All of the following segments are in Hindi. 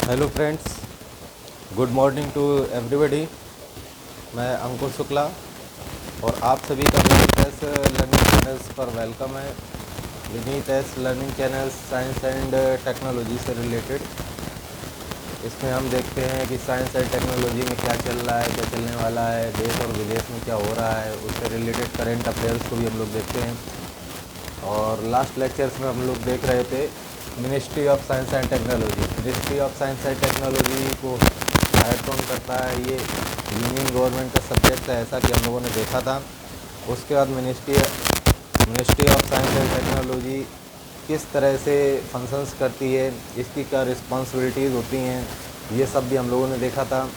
Hello friends, good morning to everybody. मैं अंकुर शुक्ला और आप सभी का विनीत एस लर्निंग चैनल्स पर वेलकम है। Vineet S learning channels science and technology से रिलेटेड। इसमें हम देखते हैं कि साइंस एंड टेक्नोलॉजी में क्या चल रहा है, क्या चलने वाला है, देश और विदेश में क्या हो रहा है, उससे रिलेटेड करेंट अफेयर्स को भी हम लोग देखते हैं। और लास्ट लेक्चर्स में हम लोग देख रहे थे ministry of science and technology. Ministry of science and technology को हायर कौन करता है, ये यूनियन गवर्नमेंट का सब्जेक्ट है, ऐसा कि हम लोगों ने देखा था। उसके बाद ministry of science and technology किस तरह से फंक्शंस करती है, इसकी क्या रिस्पॉन्सिबिलिटीज़ होती हैं, ये सब भी हम लोगों ने देखा था।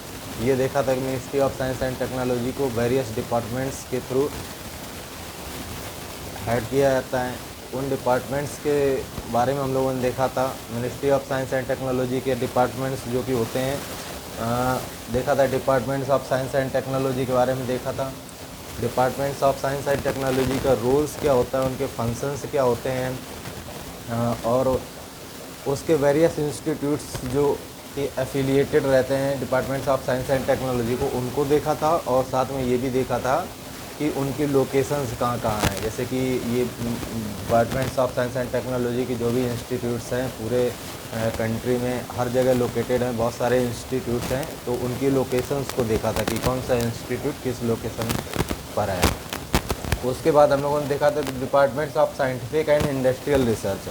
ये देखा था कि ministry of science and technology को वेरियस डिपार्टमेंट्स के थ्रू हेड किया जाता है। उन डिपार्टमेंट्स के बारे में हम लोगों ने देखा था। Ministry of science and technology के डिपार्टमेंट्स जो कि होते हैं, देखा था। Departments of science and technology के बारे में देखा था। Departments of science and technology का रोल्स क्या होता है, उनके फंक्शंस क्या होते हैं, और उसके वेरियस इंस्टीट्यूट्स जो कि एफिलिएटेड रहते हैं departments of science and technology को, उनको देखा था। और साथ में ये भी देखा था कि उनकी लोकेशंस कहाँ कहाँ हैं। जैसे कि ये departments of science and technology की जो भी इंस्टीट्यूट्स हैं पूरे कंट्री में हर जगह लोकेटेड हैं, बहुत सारे इंस्टीट्यूट्स हैं, तो उनकी लोकेशंस को देखा था कि कौन सा इंस्टीट्यूट किस लोकेशन पर है। उसके बाद हम लोगों ने देखा था departments of scientific and industrial research.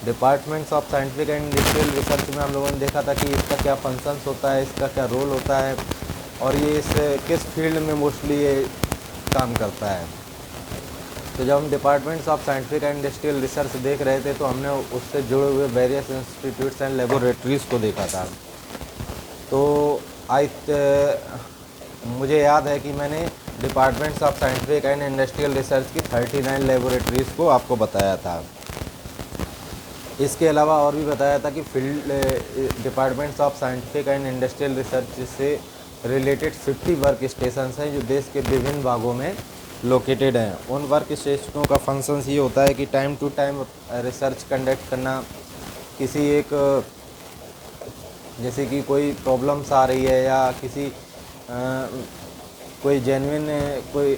Departments of scientific and industrial research में हम लोगों ने देखा था कि इसका क्या फंक्शंस होता है, इसका क्या रोल होता है, और ये इस किस फील्ड में मोस्टली ये काम करता है। तो जब हम departments of scientific and industrial research देख रहे थे तो हमने उससे जुड़े हुए वेरियस इंस्टीट्यूट्स एंड लेबोरेटरीज़ को देखा था। तो मुझे याद है कि मैंने departments of scientific and industrial research की 39 लेबोरेटरीज़ को आपको बताया था। इसके अलावा और भी बताया था कि field departments of scientific and industrial research से रिलेटेड 50 वर्क स्टेशंस हैं जो देश के विभिन्न भागों में लोकेटेड हैं। उन वर्क स्टेशनों का फंक्शंस ये होता है कि time to time research conduct करना, किसी एक जैसे कि कोई प्रॉब्लम्स आ रही है या किसी कोई जेन्युइन कोई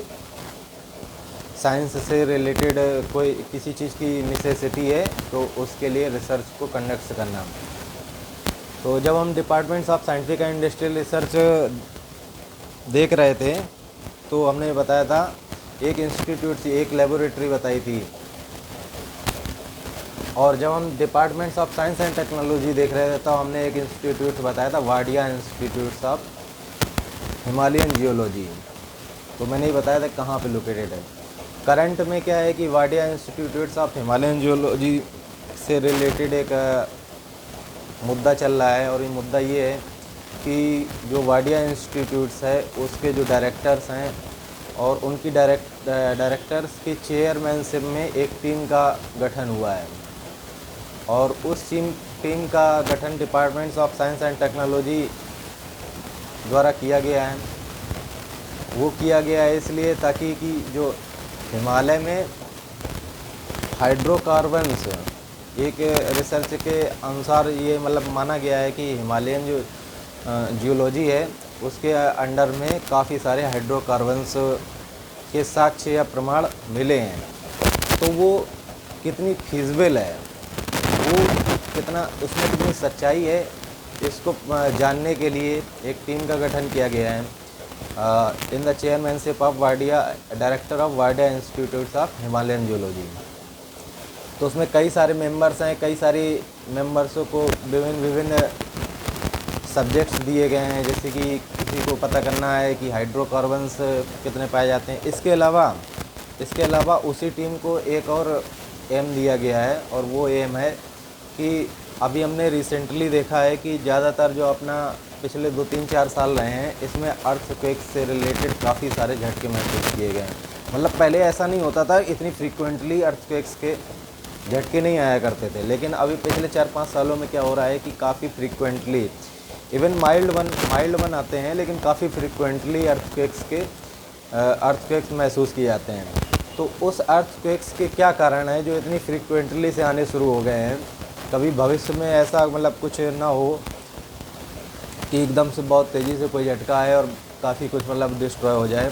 साइंस से रिलेटेड कोई किसी चीज़ की नेसेसिटी है तो उसके लिए रिसर्च को कंडक्ट करना। तो जब हम departments of scientific and industrial research देख रहे थे तो हमने बताया था एक इंस्टीट्यूट से एक लेबोरेटरी बताई थी। और जब हम departments of science and technology देख रहे थे तो हमने एक इंस्टीट्यूट बताया था, Wadia institute of Himalayan geology. तो मैंने ही बताया था कहाँ पे लोकेटेड है। करंट में क्या है कि Wadia institute of Himalayan geology से रिलेटेड एक मुद्दा चल रहा है, और ये मुद्दा ये है कि जो वाडिया इंस्टीट्यूट्स है उसके जो डायरेक्टर्स हैं और उनकी डायरेक्टर्स की चेयरमैनशिप में एक टीम का गठन हुआ है, और उस टीम का गठन departments of science and technology द्वारा किया गया है। वो किया गया है इसलिए ताकि कि जो हिमालय में हाइड्रोकार्बन्स, एक रिसर्च के अनुसार ये मतलब माना गया है कि हिमालयन जो जियोलॉजी है उसके अंडर में काफ़ी सारे हाइड्रोकार्बन्स के साक्ष्य या प्रमाण मिले हैं। तो वो कितनी फीजिबल है, वो कितना उसमें कितनी सच्चाई है, इसको जानने के लिए एक टीम का गठन किया गया है in the chairmanship of Wadia, director of Wadia institute of Himalayan geology. तो उसमें कई सारे मेंबर्स हैं, कई सारी मेंबर्सों को विभिन्न सब्जेक्ट्स दिए गए हैं, जैसे कि किसी को पता करना है कि हाइड्रोकार्बन्स कितने पाए जाते हैं। इसके अलावा उसी टीम को एक और एम दिया गया है, और वो एम है कि अभी हमने रिसेंटली देखा है कि ज़्यादातर जो अपना पिछले 2-3-4 साल रहे हैं इसमें अर्थक्वेक से रिलेटेड काफ़ी सारे झटके महसूस किए गए हैं। मतलब पहले ऐसा नहीं होता था, इतनी फ्रीक्वेंटली अर्थक्वेक्स के झटके नहीं आया करते थे, लेकिन अभी पिछले 4-5 सालों में क्या हो रहा है कि काफ़ी फ्रीक्वेंटली, इवन माइल्ड वन आते हैं, लेकिन काफ़ी फ्रीक्वेंटली अर्थक्वेक्स महसूस किए जाते हैं। तो उस अर्थक्वेक्स के क्या कारण है जो इतनी फ्रीक्वेंटली से आने शुरू हो गए हैं। कभी भविष्य में ऐसा मतलब कुछ ना हो कि एकदम से बहुत तेज़ी से कोई झटका आए और काफ़ी कुछ मतलब डिस्ट्रॉय हो जाए,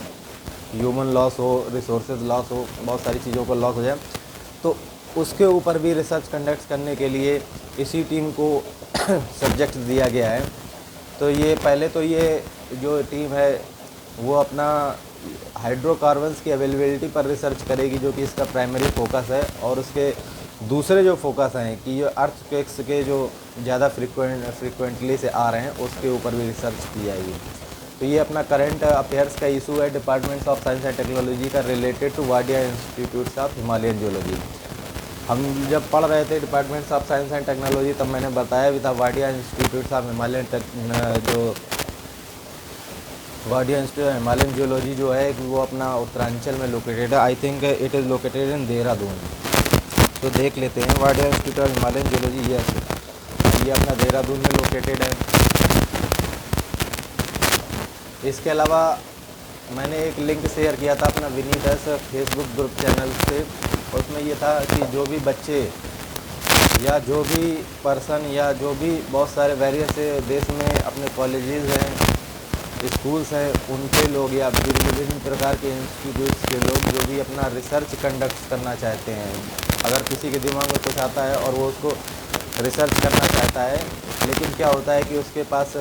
ह्यूमन लॉस हो, रिसोर्सेज लॉस हो, बहुत सारी चीज़ों को लॉस हो जाए। तो उसके ऊपर भी रिसर्च कंडक्ट करने के लिए इसी टीम को सब्जेक्ट दिया गया है। तो ये पहले तो ये जो टीम है वो अपना हाइड्रोकार्बन्स की अवेलेबिलिटी पर रिसर्च करेगी, जो कि इसका प्राइमरी फोकस है। और उसके दूसरे जो फोकस हैं कि ये अर्थक्वेक्स के जो ज़्यादा फ्रिक्वेंटली से आ रहे हैं उसके ऊपर भी रिसर्च की जाएगी। तो ये अपना करंट अफेयर्स का इशू है departments of science and technology का, related to Wadia institutes of Himalayan geology. हम जब पढ़ रहे थे departments of science and technology तब मैंने बताया भी था वाडिया इंस्टीट्यूट्स ऑफ हिमालयन जो Wadia institute of Himalayan geology जो है वो अपना उत्तरांचल में लोकेटेड है। I think it is located in Dehradun. तो देख लेते हैं Wadia institute of Himalayan geology, yes ये अपना देहरादून में लोकेटेड है। इसके अलावा मैंने एक लिंक शेयर किया था अपना विनीतस फेसबुक ग्रुप चैनल से, उसमें ये था कि जो भी बच्चे या जो भी पर्सन या जो भी बहुत सारे वेरियस देश में अपने कॉलेजेस हैं, स्कूल्स हैं, उनके लोग या विभिन्न प्रकार के इंस्टीट्यूट्स के लोग जो भी अपना रिसर्च कंडक्ट करना चाहते हैं, अगर किसी के दिमाग में कुछ आता है और वो उसको रिसर्च करना चाहता है, लेकिन क्या होता है कि उसके पास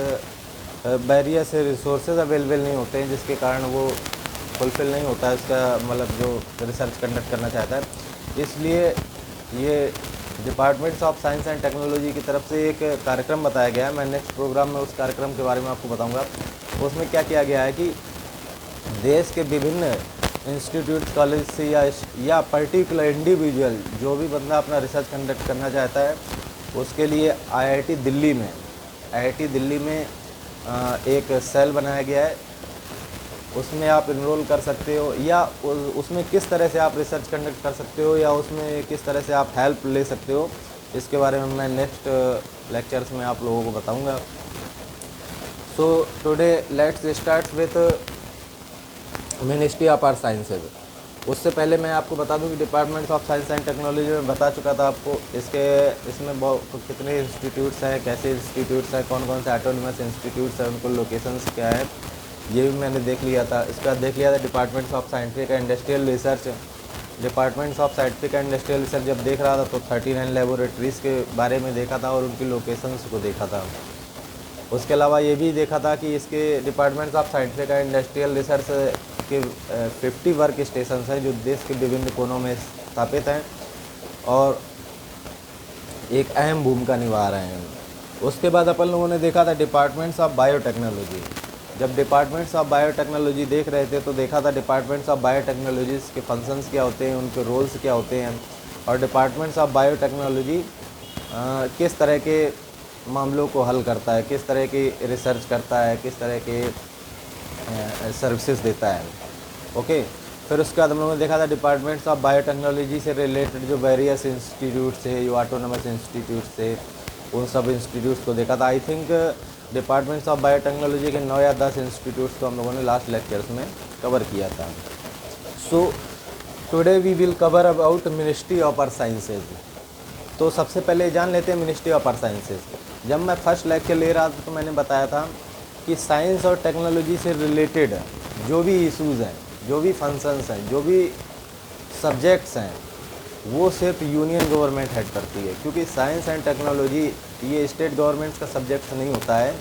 बैरियर से रिसोर्सेज अवेलेबल नहीं होते हैं, जिसके कारण वो फुलफ़िल नहीं होता है उसका मतलब जो रिसर्च कंडक्ट करना चाहता है। इसलिए ये departments of science and technology की तरफ से एक कार्यक्रम बताया गया है। मैं नेक्स्ट प्रोग्राम में उस कार्यक्रम के बारे में आपको बताऊंगा। उसमें क्या किया गया है कि देश के विभिन्न इंस्टीट्यूट कॉलेज से या पर्टिकुलर इंडिविजुअल जो भी बंदा अपना रिसर्च कंडक्ट करना चाहता है उसके लिए आईआईटी दिल्ली में एक सेल बनाया गया है। उसमें आप इनरोल कर सकते हो या उसमें किस तरह से आप रिसर्च कंडक्ट कर सकते हो या उसमें किस तरह से आप हेल्प ले सकते हो, इसके बारे में मैं नेक्स्ट लेक्चर्स में आप लोगों को बताऊंगा। So today let's start with ministry of earth sciences. उससे पहले मैं आपको बता दूं कि departments of science and technology में बता चुका था आपको। इसमें कितने इंस्टीट्यूट्स हैं, कैसे इंस्टीट्यूट्स हैं, कौन कौन से ऑटोनमस इंस्टीट्यूट्स हैं, उनको लोकेशंस क्या है, ये भी मैंने देख लिया था। इसके बाद देख लिया था departments of scientific and industrial research. Departments of scientific and industrial research जब देख रहा था तो 39 लेबोरेटरीज़ के बारे में देखा था और उनकी लोकेशंस को देखा था। उसके अलावा ये भी देखा था कि इसके departments of scientific and industrial research के 50 वर्क स्टेशंस हैं जो देश के विभिन्न कोनों में स्थापित हैं और एक अहम भूमिका निभा रहे हैं। उसके बाद अपन लोगों ने देखा था डिपार्टमेंट्स ऑफ बायोटेक्नोलॉजी। जब डिपार्टमेंट्स ऑफ बायोटेक्नोलॉजी देख रहे थे तो देखा था डिपार्टमेंट्स ऑफ बायोटेक्नोलॉजीज़ के फंक्शंस क्या होते हैं, उनके रोल्स क्या होते हैं और डिपार्टमेंट्स ऑफ बायोटेक्नोलॉजी किस तरह के मामलों को हल करता है, किस तरह की रिसर्च करता है, किस तरह के सर्विसेज देता है। ओके, फिर उसके बाद हम लोगों ने देखा था डिपार्टमेंट्स ऑफ बायोटेक्नोलॉजी से रिलेटेड जो वेरियस इंस्टीट्यूट्स थे, जो ऑटोनमस इंस्टीट्यूट्स थे, उन सब इंस्टीट्यूट्स को देखा था। I think departments of biotechnology के 9 या 10 इंस्टीट्यूट्स को हम लोगों ने लास्ट लेक्चर्स में कवर किया था। So today we will cover about ministry of earth sciences. तो सबसे पहले जान लेते हैं मिनिस्ट्री ऑफ अर्थ साइंसेज। जब मैं फर्स्ट लेक्चर ले रहा था तो मैंने बताया था कि साइंस और टेक्नोलॉजी से रिलेटेड जो भी इश्यूज़ हैं, जो भी फंक्शंस हैं, जो भी सब्जेक्ट्स हैं, वो सिर्फ यूनियन गवर्नमेंट हेड करती है, क्योंकि साइंस एंड टेक्नोलॉजी ये स्टेट गवर्नमेंट्स का सब्जेक्ट नहीं होता है,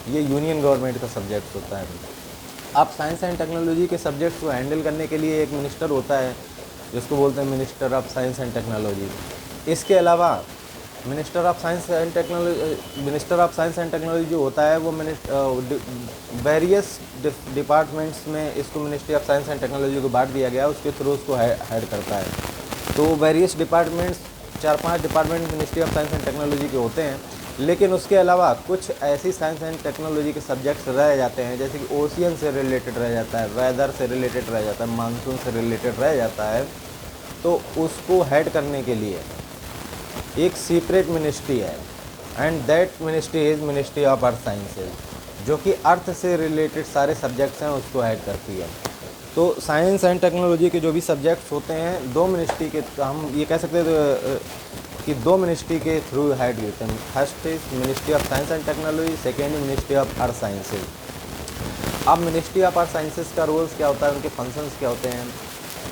ये यूनियन गवर्नमेंट का सब्जेक्ट होता है। आप साइंस एंड टेक्नोलॉजी के सब्जेक्ट्स को हैंडल करने के लिए एक मिनिस्टर होता है जिसको बोलते हैं minister of science and technology. इसके अलावा minister of science and technology जो होता है वो वेरियस डिपार्टमेंट्स में इसको ministry of science and technology को बांट दिया गया, उसके थ्रू उसको हेड करता है। तो various departments 4-5 department ministry of science and technology के होते हैं, लेकिन उसके अलावा कुछ ऐसी साइंस एंड टेक्नोलॉजी के सब्जेक्ट्स रह जाते हैं, जैसे कि ओशियन से रिलेटेड रह जाता है, वेदर से रिलेटेड रह जाता है, मानसून से रिलेटेड रह जाता है। तो उसको हेड करने के लिए एक सीपरेट मिनिस्ट्री है and that ministry is ministry of earth sciences, जो कि अर्थ से रिलेटेड सारे सब्जेक्ट्स हैं उसको हेड करती है। तो साइंस एंड टेक्नोलॉजी के जो भी सब्जेक्ट्स होते हैं, दो मिनिस्ट्री के, हम ये कह सकते हैं कि दो मिनिस्ट्री के थ्रू हेड होते हैं। First is ministry of science and technology, second is ministry of earth sciences. अब मिनिस्ट्री ऑफ अर्थ साइंसेज का रोल्स क्या होता है, उनके फंक्शंस क्या होते हैं।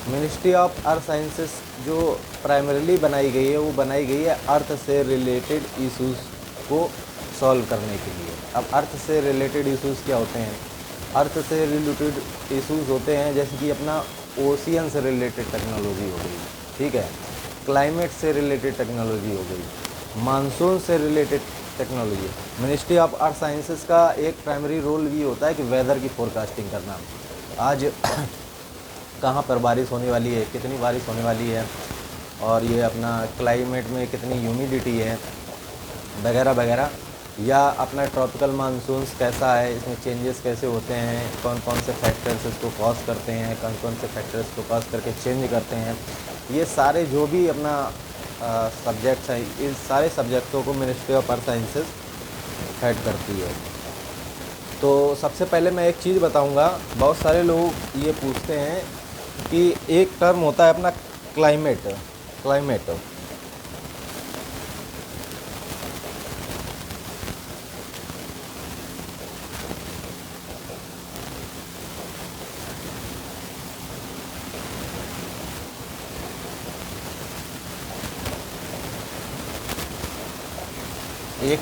मिनिस्ट्री ऑफ अर्थ साइंसेज जो प्राइमरीली बनाई गई है, वो बनाई गई है अर्थ से रिलेटेड इश्यूज़ को सॉल्व करने के लिए। अब अर्थ से रिलेटेड इश्यूज़ क्या होते हैं, अर्थ से रिलेटेड इश्यूज़ होते हैं जैसे कि अपना ओशियन से रिलेटेड टेक्नोलॉजी हो गई, ठीक है, क्लाइमेट से रिलेटेड टेक्नोलॉजी हो गई, मानसून से related technology. Ministry of earth sciences का एक प्राइमरी रोल ये होता है कि वेदर की फोरकास्टिंग करना। आज कहाँ पर बारिश होने वाली है, कितनी बारिश होने वाली है, और ये अपना क्लाइमेट में कितनी ह्यूमिडिटी है वगैरह वगैरह, या अपना ट्रॉपिकल मानसून्स कैसा है, इसमें चेंजेस कैसे होते हैं, कौन कौन से फैक्टर्स इसको कॉज करते हैं, कौन कौन से फैक्टर्स को कॉज करके चेंज करते हैं। ये सारे जो भी अपना सब्जेक्ट्स हैं, इन सारे सब्जेक्टों को ministry of earth sciences head करती है। तो सबसे पहले मैं एक चीज़ बताऊंगा, बहुत सारे लोग ये पूछते हैं कि एक टर्म होता है अपना क्लाइमेट। एक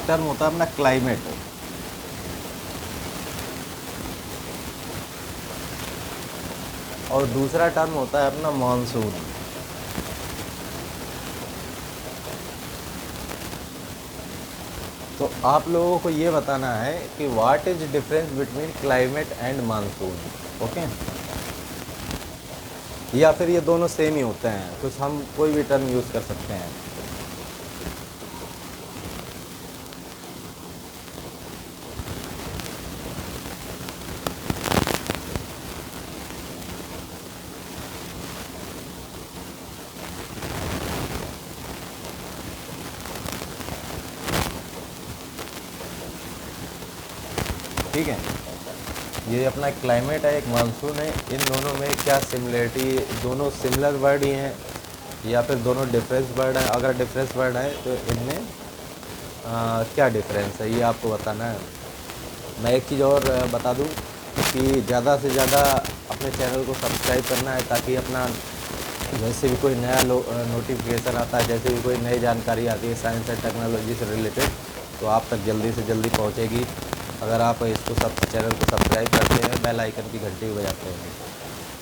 टर्म होता है अपना क्लाइमेट, और दूसरा टर्म होता है अपना मानसून। तो आप लोगों को ये बताना है कि what is difference between climate and monsoon, okay. या फिर ये दोनों सेम ही होते हैं, कुछ हम कोई भी टर्म यूज़ कर सकते हैं। ठीक है, ये अपना क्लाइमेट है, एक मानसून है, इन दोनों में क्या सिमिलरिटी, दोनों सिमिलर वर्ड ही हैं या फिर दोनों डिफरेंस वर्ड हैं। अगर डिफरेंस वर्ड है तो इनमें क्या डिफरेंस है, ये आपको बताना है। मैं एक चीज़ और बता दूं कि ज़्यादा से ज़्यादा अपने चैनल को सब्सक्राइब करना है, ताकि अपना जैसे भी कोई नया नोटिफिकेशन आता है, जैसे भी कोई नई जानकारी आती है साइंस एंड टेक्नोलॉजी से रिलेटेड, तो आप तक जल्दी से जल्दी पहुंचेगी। अगर आप इसको चैनल को सब्सक्राइब करते हैं, बेल आइकन की घंटी भी बजाते हैं,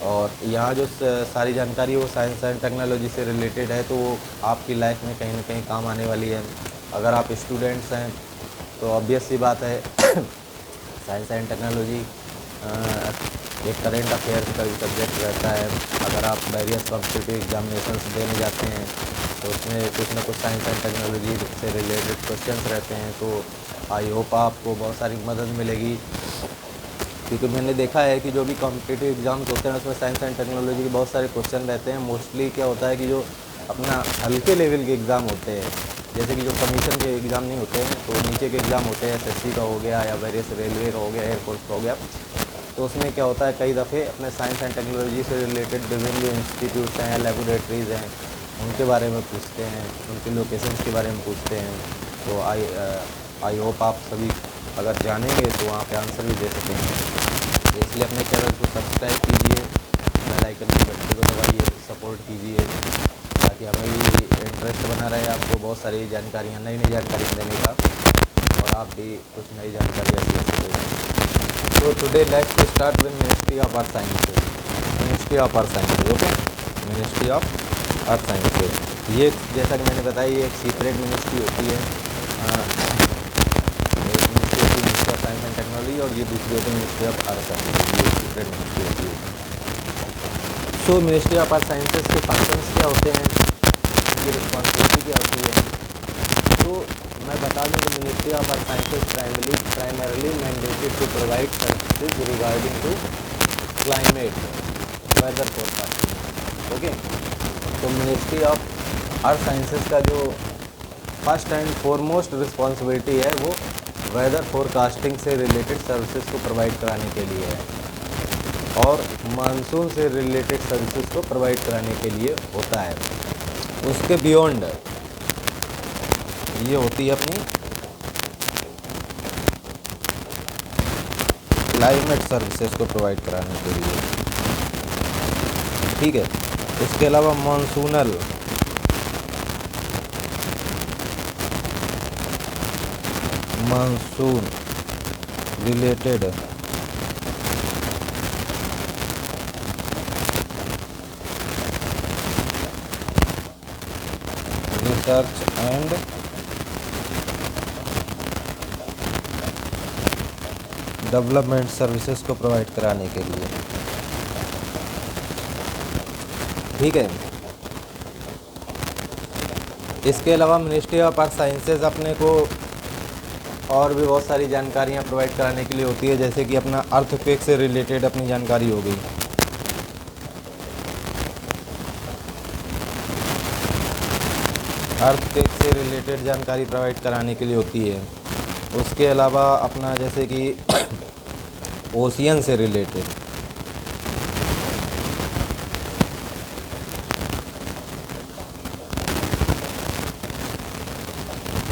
और यहाँ जो सारी जानकारी वो साइंस एंड टेक्नोलॉजी से रिलेटेड है, तो वो आपकी लाइफ में कहीं ना कहीं काम आने वाली है। अगर आप स्टूडेंट्स हैं तो ऑब्वियस सी बात है साइंस एंड टेक्नोलॉजी एक करेंट अफेयर्स का भी सब्जेक्ट रहता है। अगर आप वेरियस कॉम्पिटिटिव एग्जामिनेशंस देने जाते हैं तो उसमें कुछ ना कुछ साइंस एंड टेक्नोलॉजी से रिलेटेड क्वेश्चंस रहते हैं, तो आई होप आपको बहुत सारी मदद मिलेगी। क्योंकि मैंने देखा है कि जो भी कॉम्पिटिटिव एग्ज़ाम्स होते हैं उसमें साइंस एंड टेक्नोलॉजी के बहुत सारे क्वेश्चन रहते हैं। मोस्टली क्या होता है कि जो अपना हल्के लेवल के एग्ज़ाम होते हैं, जैसे कि जो कमीशन के एग्ज़ाम नहीं होते हैं, तो नीचे के एग्ज़ाम होते हैं, एसएससी का हो गया या वेरियस रेलवे का हो गया, एयरफोर्स का हो गया, तो उसमें क्या होता है कई दफ़े अपने साइंस एंड टेक्नोलॉजी से रिलेटेड विभिन्न जो इंस्टीट्यूट्स हैं, लेबोरेटरीज़ हैं, उनके बारे में पूछते हैं, उनके लोकेशंस के बारे में पूछते हैं। तो आई होप आप सभी अगर जानेंगे तो वहाँ पे आंसर भी दे सकेंगे। इसलिए अपने चैनल को सब्सक्राइब कीजिए, बेल आइकन की घंटी को दबाइए, सपोर्ट कीजिए, ताकि हमें भी इंटरेस्ट बना रहे आपको बहुत सारी जानकारियाँ, नई नई जानकारियाँ देने का, और आप भी कुछ नई जानकारियाँ ले सकें। तो today let's to start with ministry of earth sciences. Ministry of earth sciences, okay, ministry of earth sciences. ये जैसा कि मैंने बताया, ये एक सीक्रेट मिनिस्ट्री होती है, ministry of science and technology, और ये दूसरी होती है मिनिस्ट्री ऑफ अर्थ साइंसेज, ये सीक्रेट मिनिस्ट्री होती है। सो मिनिस्ट्री ऑफ अर्थ साइंसेज के फंक्शंस क्या होते हैं, ये रिस्पॉन्सिबिलिटी क्या होती है। तो मैं बता दूं कि ministry of earth sciences primarily mandated to provide services regarding to climate, weather forecasting, okay. तो मिनिस्ट्री ऑफ अर्थ साइंसेज का जो फर्स्ट एंड फॉरमोस्ट रिस्पॉन्सिबिलिटी है वो वेदर फोरकास्टिंग से रिलेटेड सर्विसेज को प्रोवाइड कराने के लिए है, और मानसून से रिलेटेड सर्विसेज को प्रोवाइड कराने के लिए होता है। उसके बियॉन्ड ये होती है अपनी क्लाइमेट सर्विसेज को प्रोवाइड कराने के लिए, ठीक है। इसके अलावा monsoonal monsoon related research and development services को प्रोवाइड कराने के लिए, ठीक है। इसके अलावा मिनिस्ट्री ऑफ अर्थ साइंसेज अपने को और भी बहुत सारी जानकारियाँ प्रोवाइड कराने के लिए होती है, जैसे कि अपना अर्थक्वेक से रिलेटेड अपनी जानकारी हो गई, अर्थक्वेक से रिलेटेड जानकारी प्रोवाइड कराने के लिए होती है। उसके अलावा अपना जैसे कि ओशियन से रिलेटेड,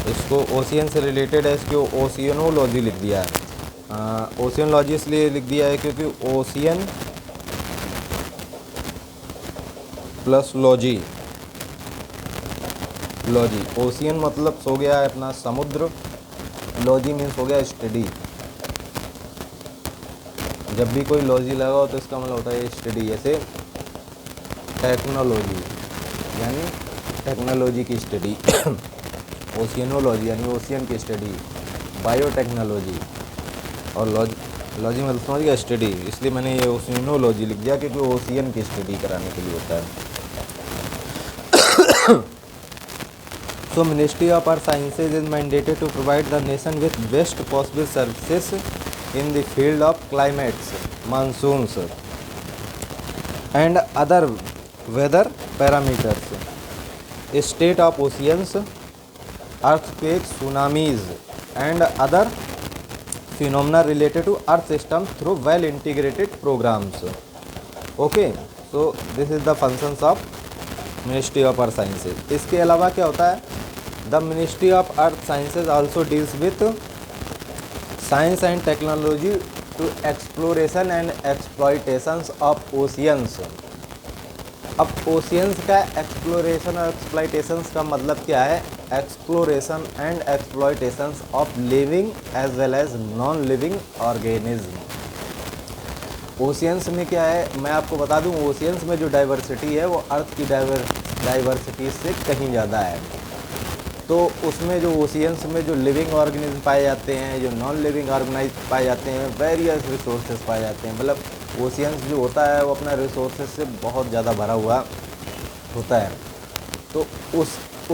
इसको ओशियन से रिलेटेड है, इसको ओशियनोलॉजी लिख दिया है। ओशियनोलॉजी इसलिए लिख दिया है क्योंकि ओशियन प्लस लॉजी, ओशियन मतलब हो गया है अपना समुद्र, लॉजी मीन्स हो गया स्टडी। जब भी कोई लॉजी लगाओ तो इसका मतलब होता है स्टडी, जैसे टेक्नोलॉजी यानी टेक्नोलॉजी की स्टडी ओशियनोलॉजी यानी ओशियन की स्टडी, बायोटेक्नोलॉजी और लॉजी मतलब समझ गया स्टडी, इसलिए मैंने ये ओशियनोलॉजी लिख दिया क्योंकि ओशियन की स्टडी कराने के लिए होता है। So Ministry of Earth Sciences is mandated to provide the nation with best possible services in the field of climates, monsoons and other weather parameters, state of oceans, earthquakes, tsunamis and other phenomena related to earth system through well integrated programs. Okay, so this is the functions of ministry of earth sciences. इसके अलावा क्या होता है, the ministry of earth sciences also deals with science and technology to exploration and exploitations of oceans. अब ओशियंस का एक्सप्लोरेशन और एक्सप्लॉयटेशंस का मतलब क्या है, exploration and exploitations of living as well as non living organism. Oceans में क्या है, मैं आपको बता दूं, ओशियंस में जो डाइवर्सिटी है वो अर्थ की डाइवर्सिटी से कहीं ज़्यादा है। तो उसमें जो ओशियंस में जो लिविंग ऑर्गेनिज्म पाए जाते हैं, जो नॉन लिविंग ऑर्गेनाइज पाए जाते हैं, वेरियस रिसोर्सेज पाए जाते हैं। मतलब ओशियंस जो होता है वो अपना रिसोर्सेज से बहुत ज़्यादा भरा हुआ होता है। तो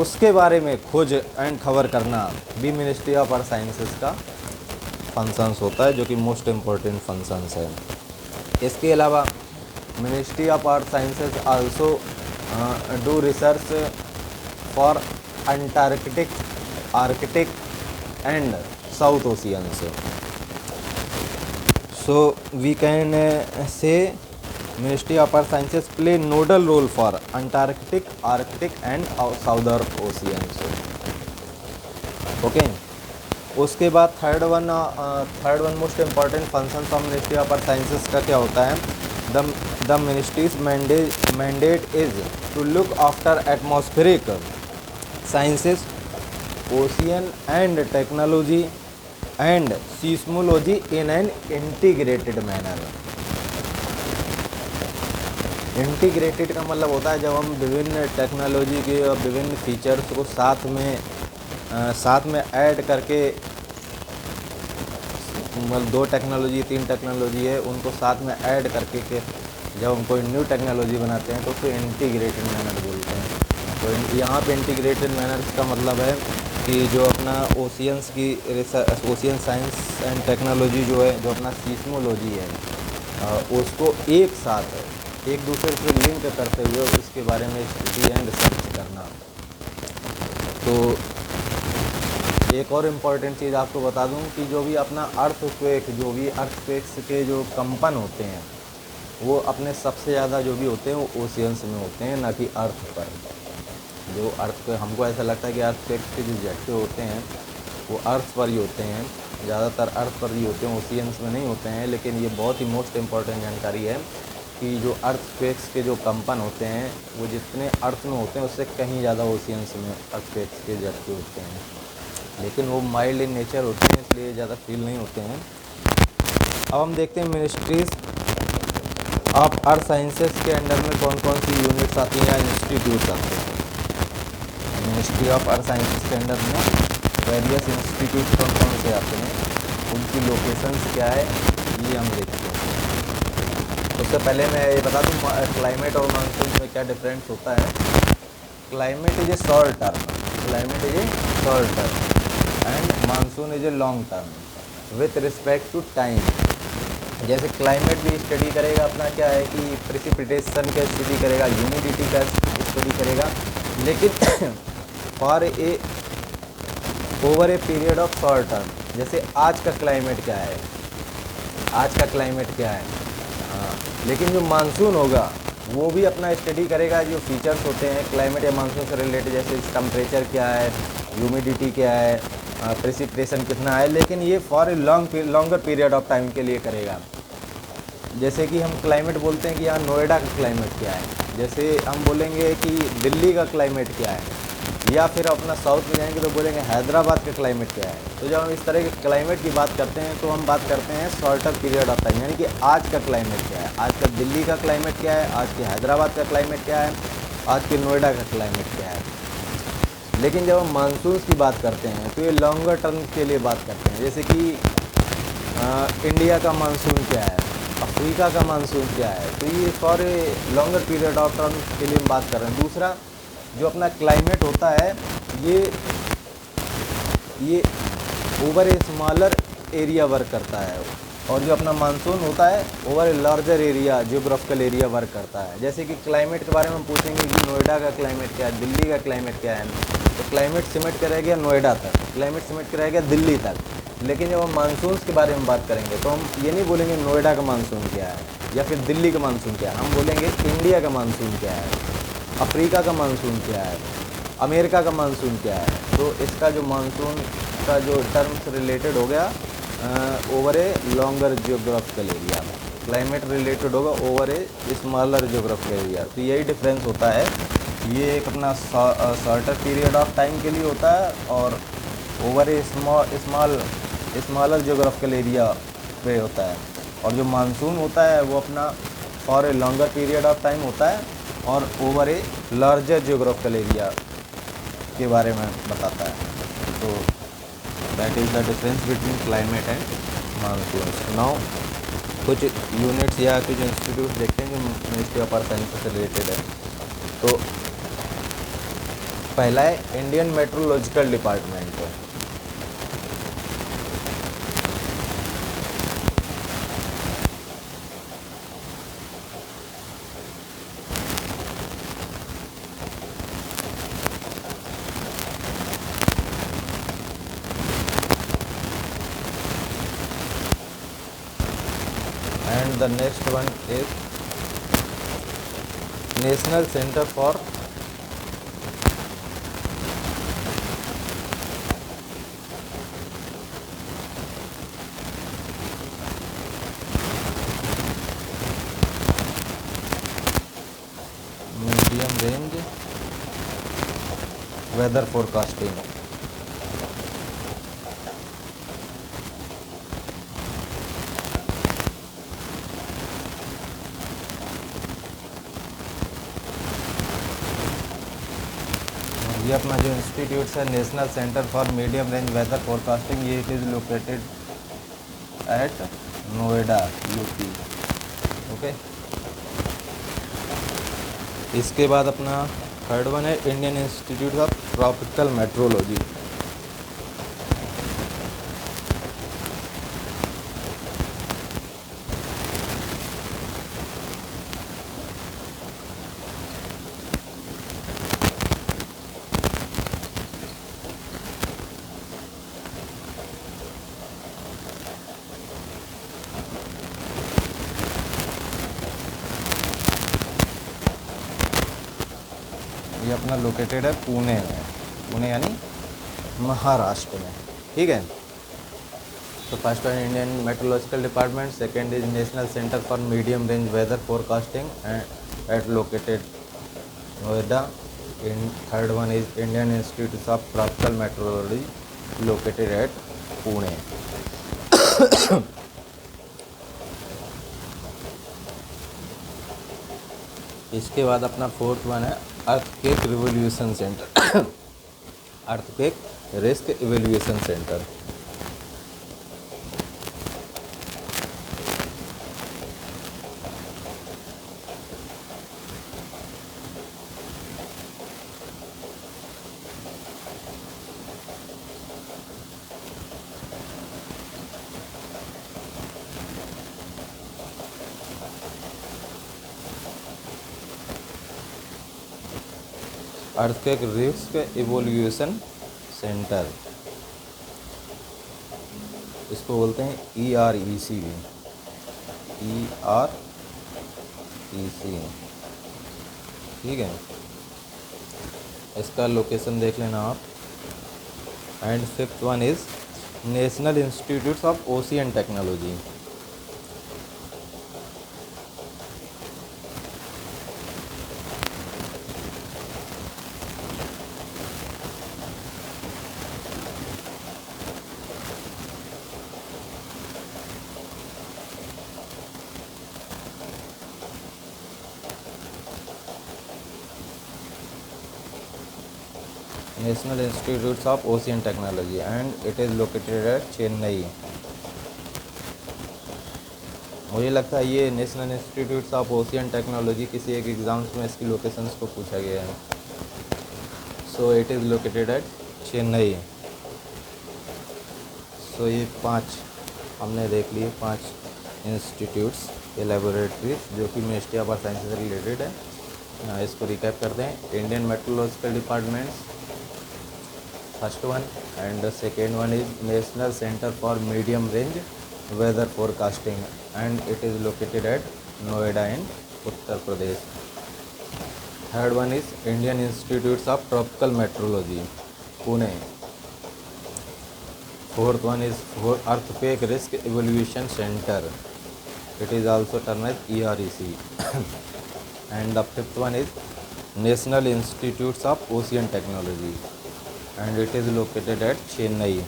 उसके बारे में खोज एंड खबर करना भी मिनिस्ट्री ऑफ अर्थ साइंसेज का फंक्शंस होता है, जो कि मोस्ट इम्पोर्टेंट फंक्शंस है। इसके अलावा ministry of earth sciences also do research for Antarctic, Arctic and south oceans. So we can say ministry of earth sciences play nodal role for Antarctic, Arctic and southern oceans. Okay, उसके बाद third one most important function of ministry of earth sciences का क्या होता है, the ministry's mandate is to look after atmospheric sciences, ocean and technology and seismology in an integrated manner. Integrated का मतलब होता है जब हम विभिन्न टेक्नोलॉजी के और विभिन्न फीचर्स को साथ में ऐड करके, मतलब 2 टेक्नोलॉजी 3 टेक्नोलॉजी है उनको साथ में ऐड करके के जब हम कोई न्यू टेक्नोलॉजी बनाते हैं तो उसको इंटीग्रेटेड मैनर बोलते हैं। तो यहाँ पे इंटीग्रेटेड मैनर का मतलब है कि जो अपना ओशियंस की ओशियन साइंस एंड टेक्नोलॉजी जो है, जो अपना सीस्मोलॉजी है, उसको एक साथ एक दूसरे से लिंक करते हुए उसके बारे में स्टडी एंड रिसर्च करना। तो एक और इम्पॉर्टेंट चीज़ आपको बता दूं कि जो भी अपना अर्थक्वेक्स के जो कंपन होते हैं वो अपने सबसे ज़्यादा जो भी होते हैं वो ओशियंस में होते हैं, ना कि अर्थ पर। जो अर्थ पे हमको ऐसा लगता है कि अर्थक्वेक्स के जो झटके होते हैं वो अर्थ पर ही होते हैं, ज़्यादातर अर्थ पर ही होते हैं, ओशियंस में नहीं होते हैं। लेकिन ये बहुत ही मोस्ट इम्पॉर्टेंट जानकारी है कि जो अर्थक्वेक्स के जो कंपन होते हैं वो जितने अर्थ में होते हैं उससे कहीं ज़्यादा ओशियंस में अर्थक्वेक्स के झटके होते हैं, लेकिन वो माइल्ड इन नेचर होते हैं, इसलिए ज़्यादा फील नहीं होते हैं। अब हम देखते हैं मिनिस्ट्रीज़ ऑफ अर्थ साइंसेस के अंडर में कौन कौन सी यूनिट्स आती हैं या इंस्टीट्यूट्स आते हैं। मिनिस्ट्री ऑफ अर्थ साइंसेस के अंडर में वेरियस इंस्टीट्यूट कौन कौन से आते हैं, उनकी लोकेशंस क्या है, ये हम देखते हैं। उससे पहले मैं ये बता दूँ क्लाइमेट और मानसून में क्या डिफरेंस होता है। Climate is a short term and monsoon is a long term with respect to time. जैसे क्लाइमेट भी स्टडी करेगा अपना क्या है कि प्रेसिपिटेशन का स्टडी करेगा, ह्यूमिडिटी का स्टडी करेगा, लेकिन for a over a period of short term. जैसे आज का क्लाइमेट क्या है, हाँ, लेकिन जो मानसून होगा वो भी अपना स्टडी करेगा, जो फीचर्स होते हैं क्लाइमेट या मानसून से रिलेटेड, जैसे टेम्परेचर क्या है, ह्यूमिडिटी क्या है, प्रेसिपिटेशन कितना है, लेकिन ये for a longer period of time के लिए करेगा। जैसे कि हम क्लाइमेट बोलते हैं कि यहाँ नोएडा का क्लाइमेट क्या है, जैसे हम बोलेंगे कि दिल्ली का क्लाइमेट क्या है, या फिर अपना साउथ में जाएंगे तो बोलेंगे हैदराबाद का क्लाइमेट क्या है। तो जब हम इस तरह के क्लाइमेट की बात करते हैं तो हम बात करते हैं शॉर्टर पीरियड ऑफ टाइम, यानी कि आज का क्लाइमेट क्या है, आज का दिल्ली का क्लाइमेट क्या है, आज के हैदराबाद का क्लाइमेट क्या है, आज के नोएडा का क्लाइमेट क्या है। लेकिन जब हम मानसून की बात करते हैं तो ये लॉन्गर टर्म के लिए बात करते हैं, जैसे कि इंडिया का मानसून क्या है, अफ्रीका का मानसून क्या है, तो ये for a longer period of term के लिए हम बात कर रहे हैं। दूसरा जो अपना क्लाइमेट होता है ये over a smaller area work करता है, और जो अपना मानसून होता है over a larger area geographical area work करता है। जैसे कि क्लाइमेट के बारे में हम पूछेंगे कि नोएडा का क्लाइमेट क्या है, दिल्ली का क्लाइमेट क्या है, तो क्लाइमेट सिमट के रह गया नोएडा तक, क्लाइमेट सिमट के रह गया दिल्ली तक। लेकिन जब हम मानसून के बारे में बात करेंगे तो हम ये नहीं बोलेंगे नोएडा का मानसून क्या है या फिर दिल्ली का मानसून क्या है, हम बोलेंगे इंडिया का मानसून क्या है, अफ्रीका का मानसून क्या है, अमेरिका का मानसून क्या है। तो इसका जो मानसून का जो टर्म से रिलेटेड हो गया over a longer geographical area, climate related होगा over a smaller geographical area. तो यही डिफरेंस होता है, ये एक अपना शॉर्टर पीरियड ऑफ टाइम के लिए होता है और over a smaller geographical area पे होता है। और जो मानसून होता है वो अपना for a longer period of time होता है और over a larger geographical area के बारे में बताता है। तो that is the difference between climate and monsoon. Now कुछ यूनिट्स या कुछ इंस्टीट्यूट देखते हैं जो मिनिस्ट्री ऑफ अर्थ साइंसेस से रिलेटेड है। तो पहला है Indian meteorological department. And the next one is National Center for Medium Range Weather Forecasting। ये अपना जो इंस्टीट्यूट है national centre for medium range weather forecasting, ये it is located at Noida UP. Okay, इसके बाद अपना थर्ड वन है Indian institute of tropical meteorology. ये अपना लोकेटेड है पुणे में, पुणे यानी महाराष्ट्र में, ठीक है। तो first one Indian meteorological department, second is national centre for medium range weather forecasting and at located Noida, in third one is Indian institute of tropical meteorology located at Pune. इसके बाद अपना फोर्थ वन है earthquake revolution centre, earthquake risk evaluation centre. Earthquake risk evolution centre, इसको बोलते हैं EREC भी, EREC, ठीक है। इसका लोकेशन देख लेना आप। And fifth one is national institute of ocean technology. National institute of ocean technology and it is located at Chennai. मुझे लगता है ये national institute of ocean technology किसी एक एग्ज़ाम्स में इसकी लोकेशंस को पूछा गया है। So it is located at Chennai. So ये 5 हमने देख लिए, 5 इंस्टीट्यूट्स या लेबोरेटरीज जो कि मिनिस्ट्री ऑफ साइंस से रिलेटेड है। इसको रिकैप करते हैं। Indian meteorological departments first one, and second one is national centre for medium range weather forecasting and it is located at Noida in Uttar Pradesh. Third one is Indian institute of tropical meteorology Pune. Fourth one is earthquake risk evolution centre, it is also turn as EREC। And the fifth one is national institute of ocean technology and it is located at Chennai.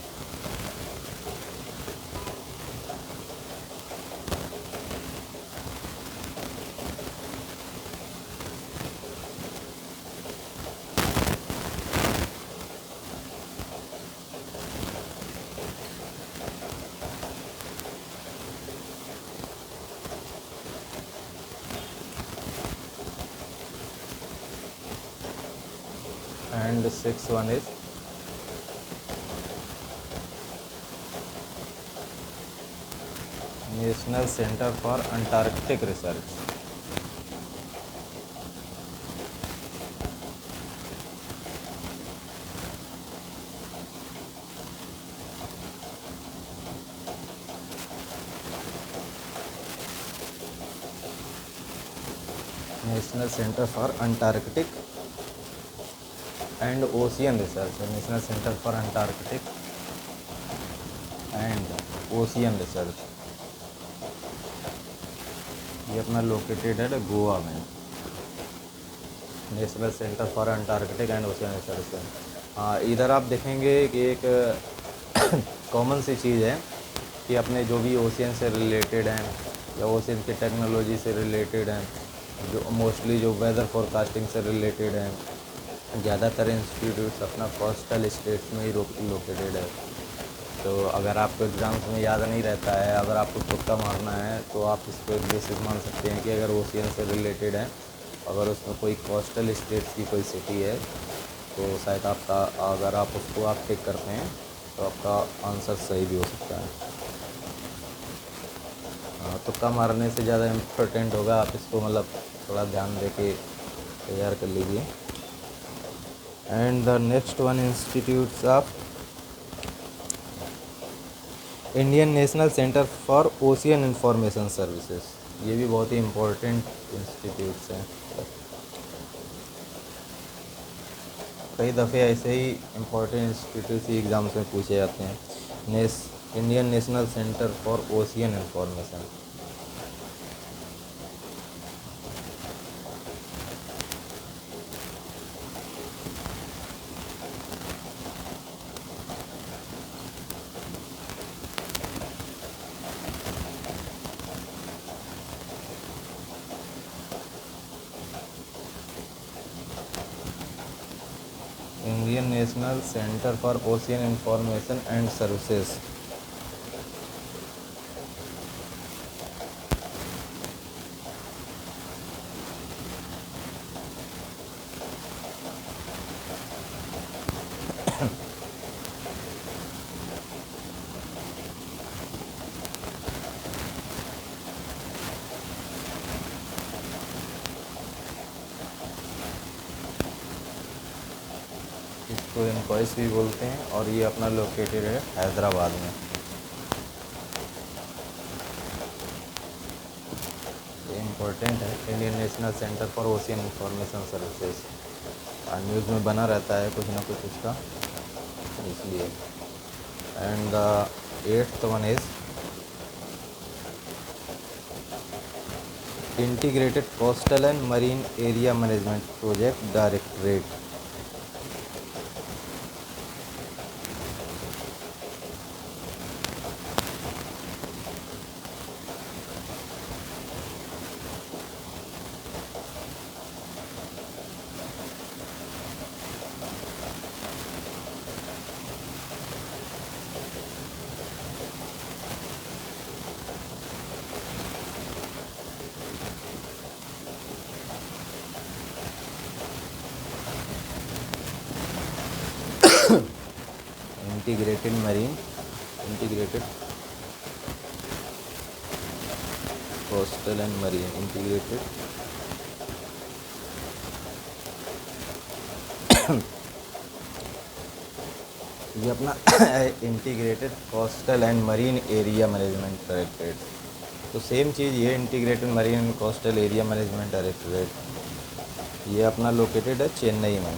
And the sixth one is national centre for Antarctic research. National centre for Antarctic and ocean research, national centre for Antarctic and ocean research. ये अपना लोकेटेड है गोवा में, national centre for Antarctic and ocean research. हाँ, इधर आप देखेंगे कि एक कॉमन सी चीज़ है कि अपने जो भी ओशियन से रिलेटेड हैं या ओशियन की टेक्नोलॉजी से रिलेटेड हैं, जो मोस्टली जो वेदर फोरकास्टिंग से रिलेटेड हैं, ज़्यादातर इंस्टीट्यूट्स अपना कोस्टल स्टेट्स में ही लोकेटेड है। तो अगर आपको एग्ज़ाम्स में याद नहीं रहता है, अगर आपको तुक्का मारना है, तो आप इसको एक बेसिस मान सकते हैं कि अगर ओशियन से रिलेटेड है, अगर उसमें कोई कोस्टल स्टेट्स की कोई सिटी है, तो शायद आपका, अगर आप उसको आप टिक करते हैं तो आपका आंसर सही भी हो सकता है। हाँ, तुक्का मारने से ज़्यादा इम्पोर्टेंट होगा, आप इसको मतलब थोड़ा ध्यान दे के तैयार कर लीजिए। And the next one institutes of Indian national centre for ocean information services, ये भी बहुत ही इम्पोर्टेंट इंस्टीट्यूट्स हैं। कई दफ़े ऐसे ही इम्पोर्टेंट इंस्टीट्यूट एग्ज़ाम्स में पूछे जाते हैं। Indian national centre for ocean information. Indian national centre for ocean information and services. इसको इनकॉइस भी बोलते हैं और ये अपना लोकेटेड है हैदराबाद में। ये इम्पोर्टेंट है, Indian national centre for ocean information services. News में बना रहता है कुछ ना कुछ इसका, इसलिए। And the 8th one is integrated coastal and marine area management project directorate. Integrated coastal and marine integrated ये अपना integrated coastal and marine area management directorate. तो सेम चीज़ ये integrated marine and coastal area management directorate ये अपना लोकेटेड है चेन्नई में।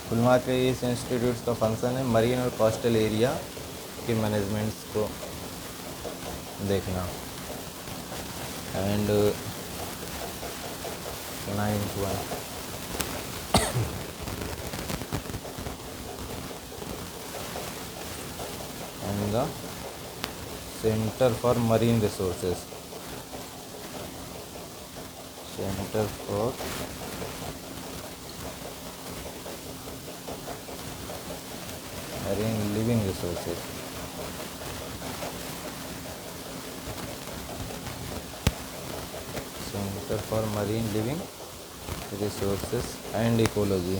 कुल मिला के इस इंस्टीट्यूट का फंक्शन है मरीन और कोस्टल एरिया के मैनेजमेंट्स को देखना। And 9th one and the centre for marine resources. Centre for marine living resources. Centre for marine living resources and ecology.